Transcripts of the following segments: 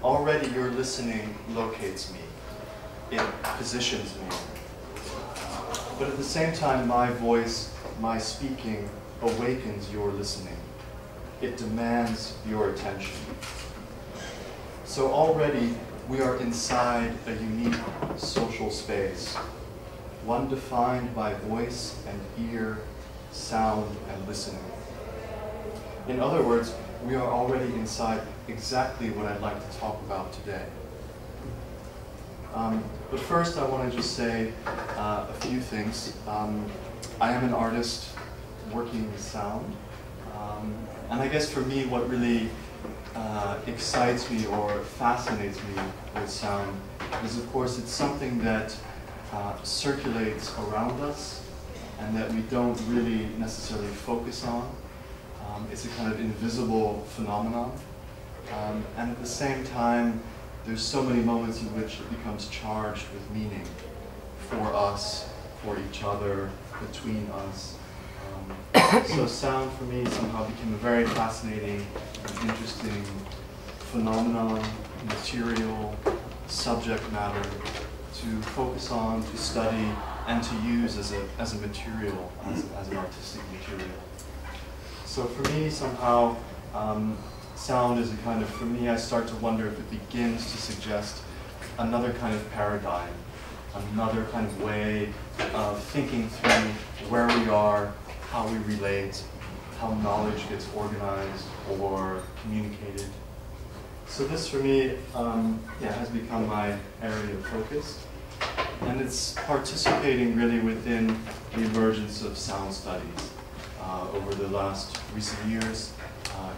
already your listening locates me. It positions me. But at the same time, my voice, my speaking, awakens your listening. It demands your attention. So already, we are inside a unique social space, one defined by voice and ear, sound and listening. In other words, we are already inside exactly what I'd like to talk about today. But first, I want to just say a few things. I am an artist working with sound. And I guess for me, what really excites me or fascinates me with sound is, of course, it's something that circulates around us and that we don't really necessarily focus on. It's a kind of invisible phenomenon. And at the same time, there's so many moments in which it becomes charged with meaning for us, for each other, between us. So sound for me somehow became a very fascinating and interesting phenomenon, material, subject matter to focus on, to study, and to use as a material, as an artistic material. So for me somehow, sound is a kind of, for me I start to wonder if it begins to suggest another kind of paradigm, another kind of way of thinking through where we are, how we relate, how knowledge gets organized or communicated. So this for me has become my area of focus. And it's participating really within the emergence of sound studies. Over the last recent years,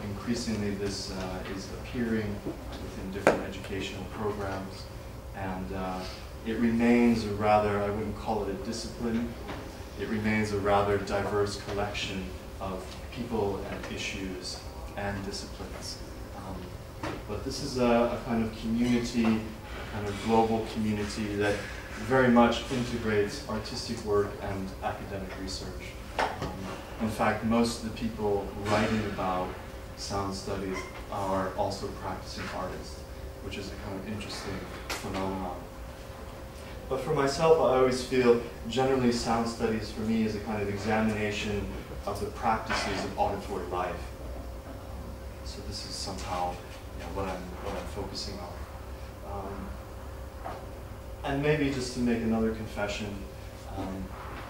increasingly this is appearing within different educational programs. And it remains a rather, I wouldn't call it a discipline, it remains a rather diverse collection of people and issues and disciplines. But this is a kind of community, a kind of global community that very much integrates artistic work and academic research. In fact, most of the people writing about sound studies are also practicing artists, which is a kind of interesting phenomenon. But for myself, I always feel generally sound studies for me is a kind of examination of the practices of auditory life. So this is somehow what I'm focusing on. And maybe just to make another confession,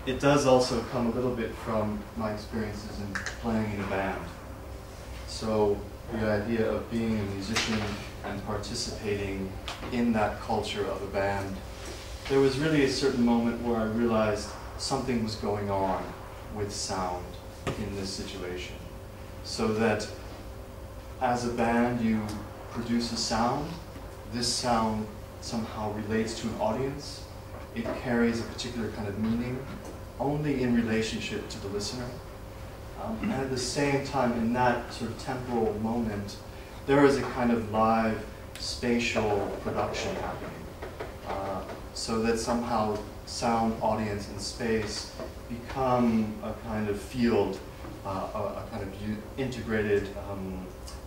it does also come a little bit from my experiences in playing in a band. So the idea of being a musician and participating in that culture of a band, there was really a certain moment where I realized something was going on with sound in this situation. So that as a band you produce a sound, this sound somehow relates to an audience. It carries a particular kind of meaning only in relationship to the listener. And at the same time, in that sort of temporal moment, there is a kind of live spatial production happening. So that somehow sound, audience, and space become a kind of field, a kind of integrated,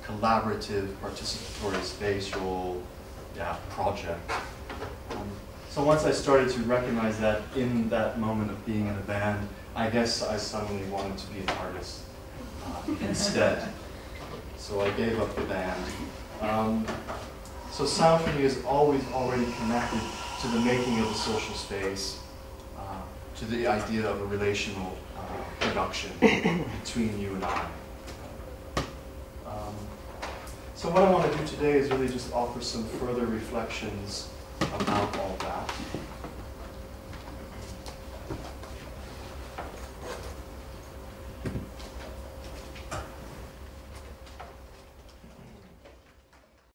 collaborative, participatory spatial project. So once I started to recognize that in that moment of being in a band, I guess I suddenly wanted to be an artist instead. So I gave up the band. So sound for me is always already connected to the making of a social space, to the idea of a relational production between you and I. So what I want to do today is really just offer some further reflections about